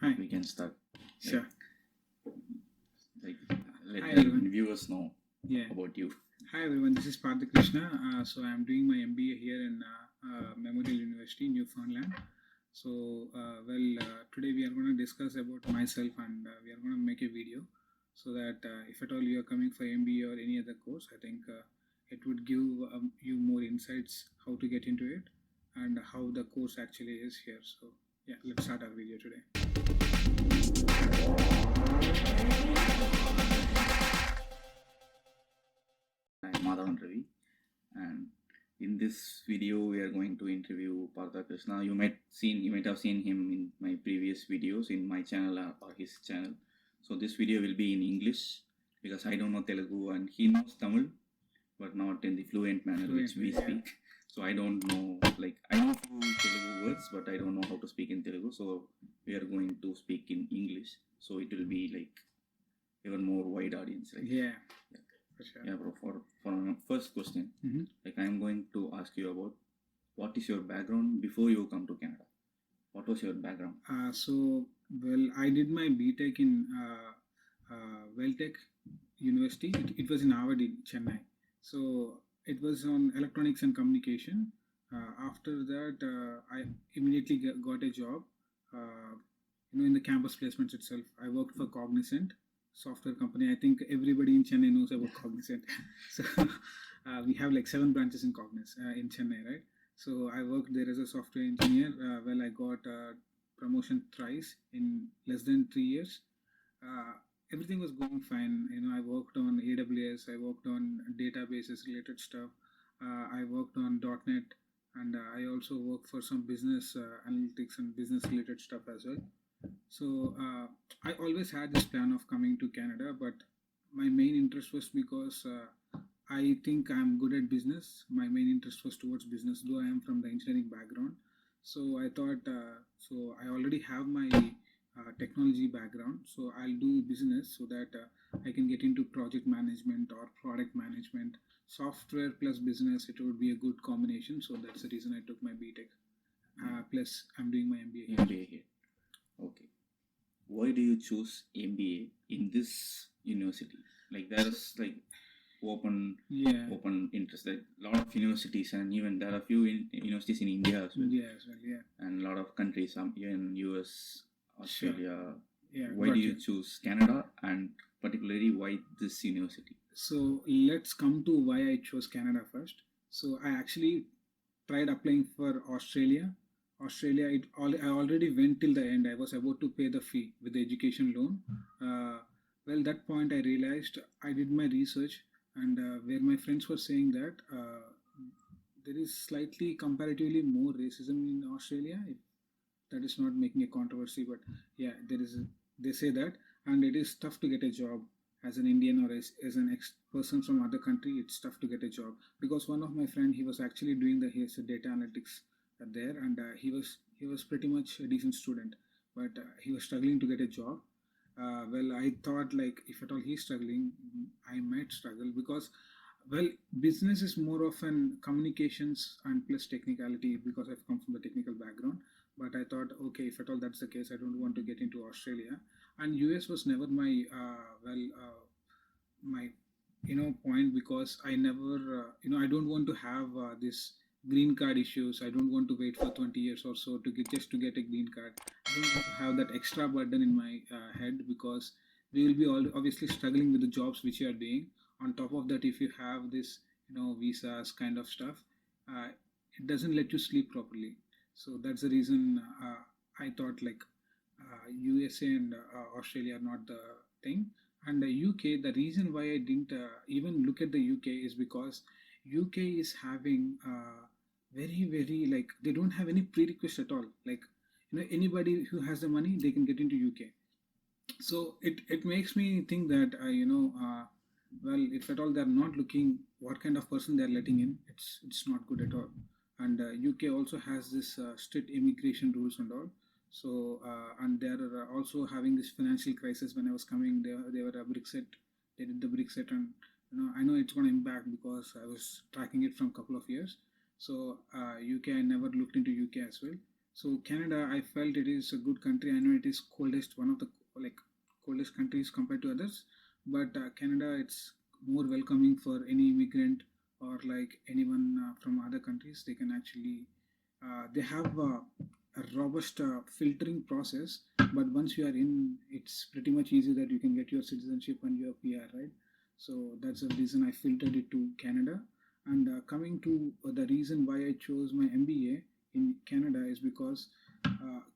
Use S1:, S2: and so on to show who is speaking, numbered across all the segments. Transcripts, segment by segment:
S1: Hi.
S2: We can start.
S1: Sure.
S2: Like let
S1: Hi
S2: the
S1: everyone.
S2: viewers know
S1: Yeah.
S2: about you.
S1: Hi everyone. This is Partha Krishna. So I'm doing my MBA here in Memorial University, Newfoundland. So today we are going to discuss about myself and we are going to make a video so that if at all you are coming for MBA or any other course, I think it would give you more insights how to get into it and how the course actually is here. So yeah, let's start our video today.
S2: I'm Madhavan Ravi, and in this video we are going to interview Partha Krishna. You might have seen him in my previous videos in my channel or his channel. So this video will be in English because I don't know Telugu and he knows Tamil, but not in the fluent manner which we speak. So I don't know, like I know few Telugu words, but I don't know how to speak in Telugu. So we are going to speak in English. So it will be like even more wide audience, right?
S1: Yeah. For sure.
S2: Yeah, bro. For my first question, like I'm going to ask you about what is your background before you come to Canada? What was your background?
S1: I did my BTech in Welltech University. It was in Avadi, Chennai. So it was on electronics and communication. After that, I immediately got a job. In the campus placements itself, I worked for Cognizant software company. I think everybody in Chennai knows about Cognizant. So we have like 7 branches in Cognizant in Chennai, right? So I worked there as a software engineer. I got promotion thrice in less than 3 years. Everything was going fine. I worked on AWS. I worked on databases related stuff. I worked on .NET, and I also worked for some business analytics and business related stuff as well. So I always had this plan of coming to Canada, but my main interest was because I think I'm good at business. My main interest was towards business, though I am from the engineering background. So I thought, so I already have my technology background, so I'll do business so that I can get into project management or product management. Software plus business, it would be a good combination. So that's the reason I took my BTech. Plus, I'm doing my MBA here.
S2: MBA here. Okay. Why do you choose MBA in this university? Like there's like open interest. Like a lot of universities, and even there are few universities in India as well. And a lot of countries, even US, Australia.
S1: Sure.
S2: Why do you choose Canada, and particularly why this university?
S1: So let's come to why I chose Canada first. So I actually tried applying for Australia. I already went till the end. I was about to pay the fee with the education loan. That point I realized I did my research, and where my friends were saying that there is slightly comparatively more racism in Australia. That is not making a controversy, but yeah, they say that, and it is tough to get a job as an Indian or as an person from other country. It's tough to get a job because one of my friend, he was actually doing his data analytics there, and he was pretty much a decent student, but he was struggling to get a job. I thought, like, if at all he's struggling, I might struggle because, business is more of an communications and plus technicality because I've come from the technical background. But I thought, okay, if at all that's the case, I don't want to get into Australia. And US was never my my point, because I never I don't want to have this green card issues. I don't want to wait for 20 years or so to get a green card. I don't want to have that extra burden in my head, because we will be obviously struggling with the jobs which you are doing. On top of that, if you have this visas kind of stuff, it doesn't let you sleep properly. So that's the reason I thought, like, USA and Australia are not the thing. And the UK, the reason why I didn't even look at the UK is because UK is having very, like, they don't have any prerequisite at all. Like, anybody who has the money, they can get into UK. So it makes me think that if at all they're not looking what kind of person they're letting in, it's not good at all. And UK also has this strict immigration rules and all. So and they're also having this financial crisis. When I was coming, they were a Brexit. They did the Brexit, and I know it's going to impact because I was tracking it from a couple of years. So UK, I never looked into UK as well. So Canada, I felt it is a good country. I know it is coldest, one of the like coldest countries compared to others, but Canada, it's more welcoming for any immigrant or like anyone from other countries. They can actually they have a robust filtering process, but once you are in, it's pretty much easy that you can get your citizenship and your PR, right? So that's the reason I filtered it to Canada. And coming to the reason why I chose my MBA in Canada is because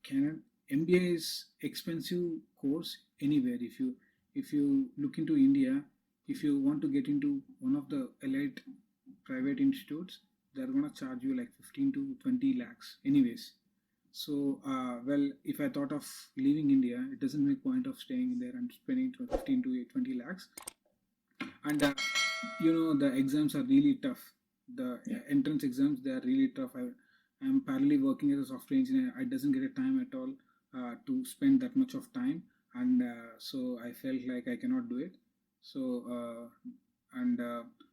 S1: Canada MBA is expensive course anywhere. If you look into India, if you want to get into one of the elite private institutes, they're gonna charge you like 15 to 20 lakhs anyways. So well, if I thought of leaving India, it doesn't make point of staying there and spending 15 to 20 lakhs. And the exams are really tough. The entrance exams, they are really tough. I'm parallelly working as a software engineer. I doesn't get a time at all to spend that much of time, and so I felt like I cannot do it. So and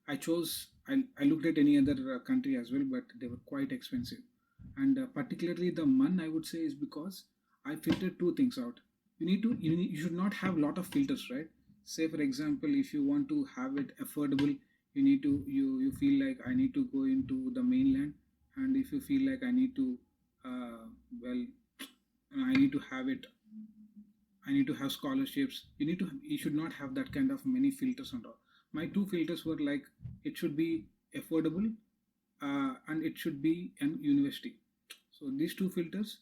S1: I chose, I looked at any other country as well, but they were quite expensive. And particularly the MUN, I would say, is because I filtered two things out. You should not have a lot of filters, right? Say for example, if you want to have it affordable, you feel like I need to go into the mainland. And if you feel like I need to well, I need to have it, I need to have scholarships. You should not have that kind of many filters and all. My two filters were like, it should be affordable, and it should be an university. So these two filters,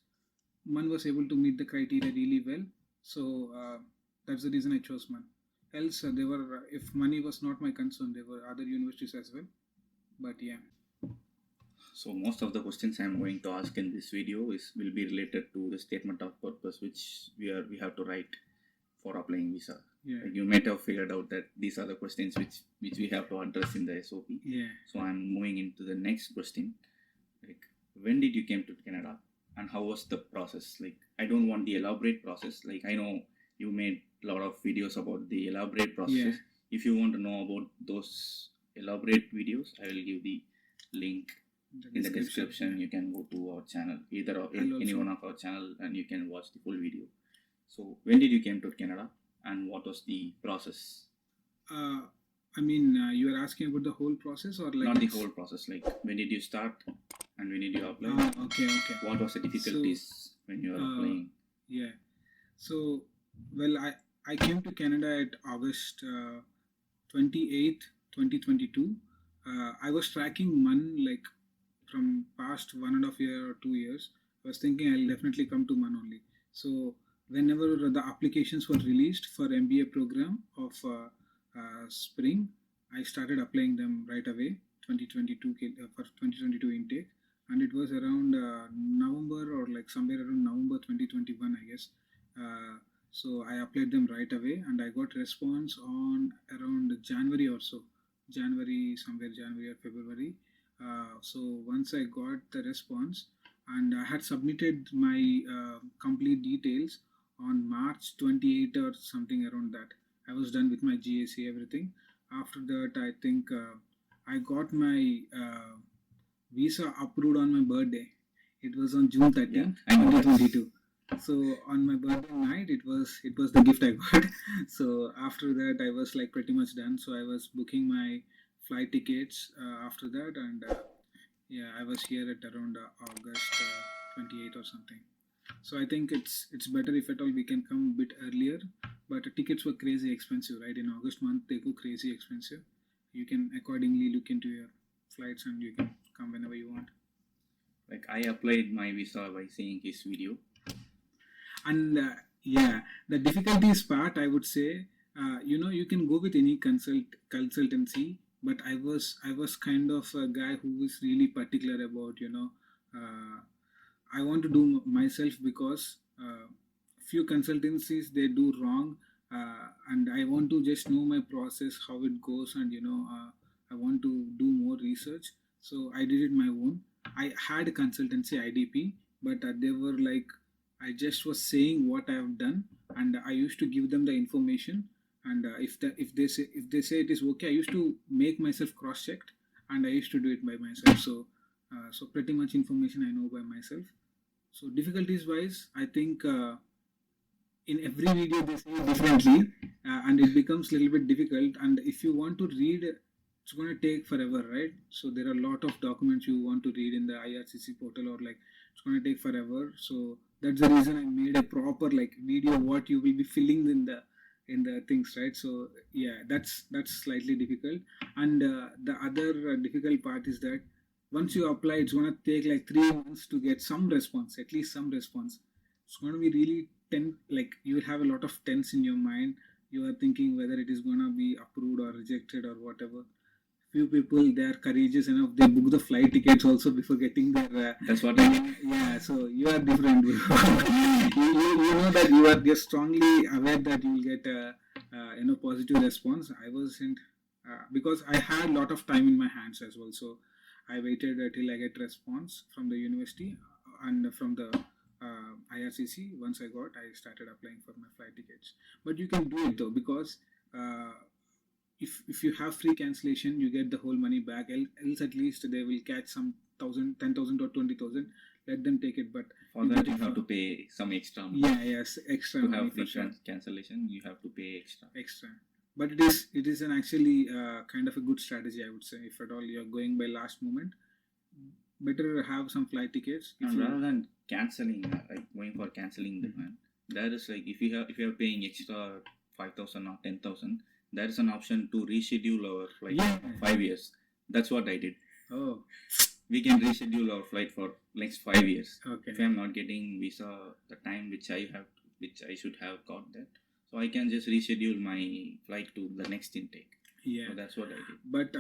S1: MUN was able to meet the criteria really well. So that's the reason I chose MUN. Else, there were, if money was not my concern, there were other universities as well. But yeah.
S2: So most of the questions I'm going to ask in this video will be related to the statement of purpose, which we have to write for applying visa.
S1: Yeah.
S2: Like you might have figured out that these are the questions which we have to address in the SOP.
S1: Yeah.
S2: So I'm moving into the next question. Like, when did you came to Canada, and how was the process? Like, I don't want the elaborate process. Like, I know you made a lot of videos about the elaborate processes. Yeah. If you want to know about those elaborate videos, I will give the link in the description. You can go to our channel, either or any one of our channel, and you can watch the full video. So when did you came to Canada, and what was the process?
S1: I mean, you are asking about the whole process, or like
S2: not the whole process? Like, when did you start, and when did you apply?
S1: Okay.
S2: What was the difficulties when you were applying?
S1: Yeah. So, well, I came to Canada at August 28th, 2022. I was tracking MUN like from past 1.5 year or 2 years. I was thinking I'll definitely come to MUN only. So whenever the applications were released for MBA program of spring, I started applying them right away. 2022 for 2022 intake, and it was around November, or like somewhere around November 2021, I guess. So I applied them right away, and I got response on around January or so. Somewhere January or February. So once I got the response, and I had submitted my complete details on March 28th or something around that. I was done with my GAC, everything. After that, I think I got my visa approved on my birthday. It was on June 13th, 2022. So on my birthday night, it was the gift I got. So after that, I was like pretty much done. So I was booking my flight tickets after that, and yeah, I was here at around August 28th or something. So I think it's better if at all we can come a bit earlier. But tickets were crazy expensive, right? In August month, they go crazy expensive. You can accordingly look into your flights, and you can come whenever you want.
S2: Like, I applied my visa by seeing his video.
S1: And yeah, the difficulties part, I would say, you can go with any consultancy, but I was kind of a guy who is really particular about, I want to do myself, because few consultancies, they do wrong, and I want to just know my process, how it goes, and I want to do more research. So I did it my own. I had a consultancy IDP, but they were like, I just was saying what I have done, and I used to give them the information. And if they say it is okay, I used to make myself cross checked, and I used to do it by myself. So so pretty much information I know by myself. So difficulties wise, I think in every video they say differently, and it becomes a little bit difficult. And if you want to read, it's going to take forever, right? So there are a lot of documents you want to read in the IRCC portal, or like it's going to take forever. So that's the reason I made a proper like video what you will be filling in the things, right? So yeah, that's slightly difficult. And the other difficult part is that once you apply, it's going to take like 3 months to get some response, at least some response. It's going to be really like you will have a lot of tense in your mind. You are thinking whether it is going to be approved or rejected or whatever. Few people, they are courageous enough, they book the flight tickets also before getting their
S2: That's what I did.
S1: yeah. So you are different. You know that you are just strongly aware that you will get a positive response. I wasn't, because I had a lot of time in my hands as well. So I waited till I get response from the university and from the IRCC. Once I got, I started applying for my flight tickets. But you can do it though, because if you have free cancellation, you get the whole money back. Else at least they will catch some 10,000 or 20,000. Let them take it. But
S2: for that you have to pay some extra money.
S1: Yeah, yes, extra
S2: to
S1: money
S2: have
S1: for
S2: free
S1: sure.
S2: cancellation, you have to pay extra.
S1: Extra. But it is an actually kind of a good strategy, I would say. If at all you are going by last moment, better have some flight tickets.
S2: And rather than cancelling, like going for cancelling the plan, there is like if you are paying extra 5,000 or 10,000, there is an option to reschedule our flight for 5 years. That's what I did.
S1: Oh,
S2: we can reschedule our flight for next 5 years.
S1: Okay.
S2: If I am not getting visa the time which I should have got that, so I can just reschedule my flight to the next intake.
S1: Yeah.
S2: So that's what I did.
S1: But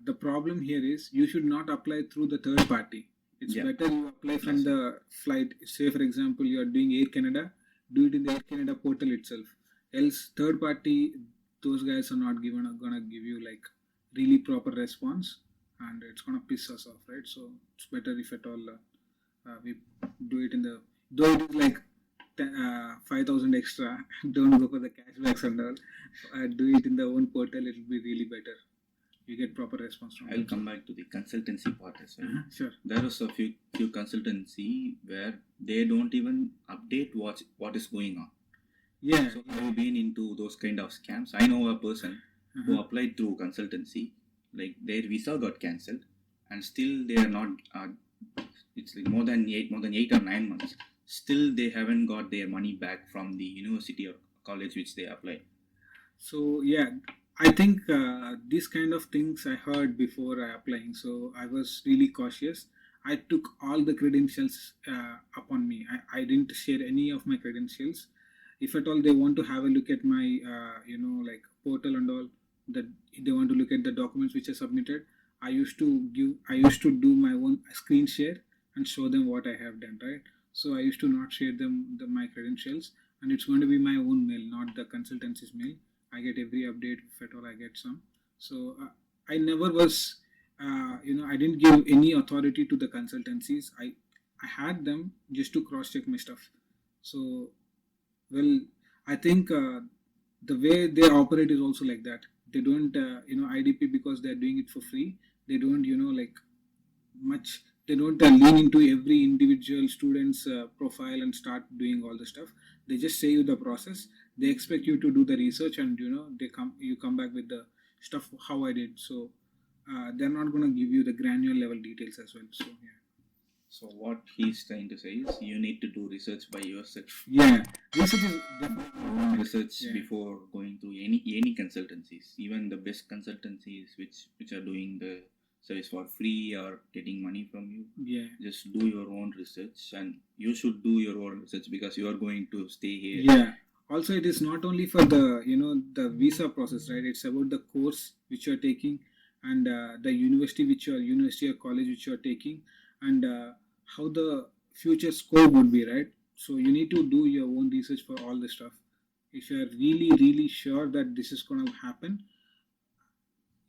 S1: the problem here is you should not apply through the third party. It's better you apply from the flight. Say for example you are doing Air Canada, do it in the Air Canada portal itself. Else third party, those guys are not gonna give you like really proper response, and it's gonna piss us off, right? So it's better if at all we do it in the, though it is like 5,000 extra. Don't go for the cashbacks and all. Do it in the own portal. It will be really better. You get proper response from.
S2: I'll come back to the consultancy part as well.
S1: Sure.
S2: There is a few consultancy where they don't even update what is going on.
S1: Yeah.
S2: So have you been into those kind of scams? I know a person who applied through consultancy. Like their visa got cancelled, and still they are not. It's like more than 8 or 9 months. Still they haven't got their money back from the university or college which they applied.
S1: So yeah, I think these kind of things I heard before applying. So I was really cautious. I took all the credentials upon me. I didn't share any of my credentials. If at all they want to have a look at my like portal and all, that they want to look at the documents which I submitted, I used to do my own screen share and show them what I have done, right? So I used to not share them my credentials, and it's going to be my own mail, not the consultancy's mail. I get every update if at all I get some. So I never was, I didn't give any authority to the consultancies. I had them just to cross check my stuff. So, well, I think the way they operate is also like that. They don't, IDP, because they're doing it for free. They don't, like much. They don't lean into every individual student's profile and start doing all the stuff. They just say you the process. They expect you to do the research, and you come back with the stuff how I did. So they're not going to give you the granular level details as well. So yeah.
S2: So what he's trying to say is you need to do research by yourself.
S1: Yeah, research is definitely
S2: research before going to any consultancies. Even the best consultancies which are doing the service for free or getting money from you.
S1: Yeah.
S2: Just do your own research, and you should do your own research because you are going to stay here.
S1: Yeah. Also, it is not only for the the visa process, right? It's about the course which you are taking, and the university or college which you are taking, and how the future scope would be, right? So you need to do your own research for all the stuff. If you are really sure that this is going to happen,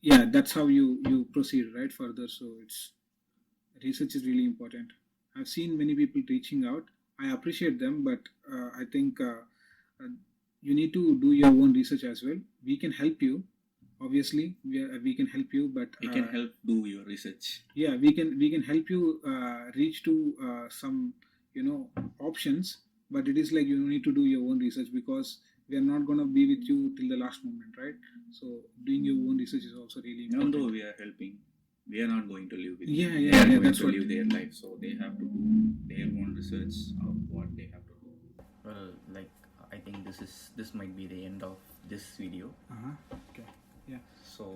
S1: yeah, that's how you proceed, right, further. So it's research is really important. I've seen many people reaching out. I appreciate them, but I think you need to do your own research as well. We can help you. Obviously, we can help you, but
S2: we can help do your research.
S1: Yeah, we can help you reach to some options, but it is like you need to do your own research, because we are not going to be with you till the last moment, right? So doing your own research is also really
S2: Even
S1: important.
S2: though we are helping, we are not going to live with
S1: Yeah,
S2: them.
S1: yeah,
S2: They are
S1: yeah,
S2: going
S1: that's
S2: to
S1: what.
S2: live their life, so they have to do their own research of what they have to do.
S3: Well, like I think this might be the end of this video.
S1: Okay. Yeah.
S3: So,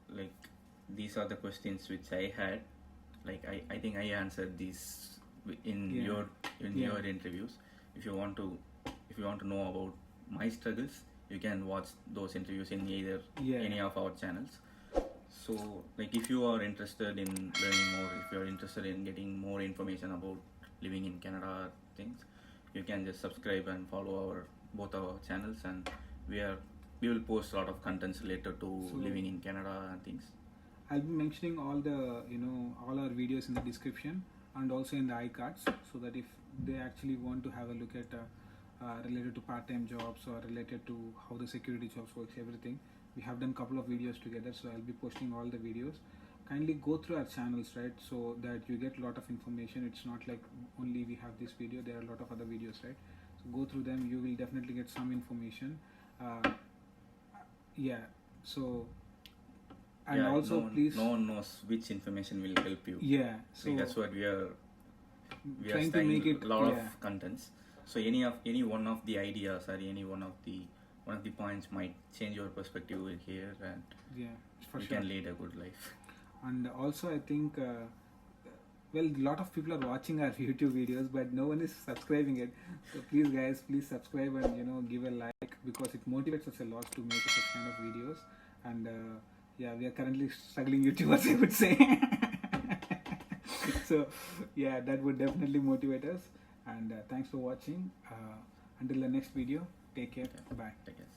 S3: like these are the questions which I had. Like I think I answered these in
S1: Yeah.
S3: your interviews. If you want to know about my struggles, you can watch those interviews in either any of our channels. So, like if you are interested in learning more, if you are interested in getting more information about living in Canada things, you can just subscribe and follow both our channels, and we will post a lot of contents related to living in Canada and things.
S1: I'll be mentioning all the all our videos in the description and also in the iCards, so that if they actually want to have a look at related to part-time jobs or related to how the security jobs works, everything, we have done a couple of videos together. So I'll be posting all the videos. Kindly go through our channels, right, so that you get a lot of information. It's not like only we have this video, there are a lot of other videos, right? So go through them, you will definitely get some information. Yeah, so, and
S3: Yeah,
S1: also please,
S3: no one knows which information will help you.
S1: yeah, so
S3: Like, that's what we are
S1: trying to make it
S3: a lot of contents. So any one of the ideas or any one of the points might change your perspective here, and
S1: yeah, for
S3: you
S1: sure.
S3: can lead a good life.
S1: And also I think well, a lot of people are watching our YouTube videos, but no one is subscribing it. So please guys, please subscribe and give a like, because it motivates us a lot to make such kind of videos. And yeah, we are currently struggling YouTubers, I would say. So yeah, that would definitely motivate us. And thanks for watching. Until the next video, take care. Bye.
S3: Take care.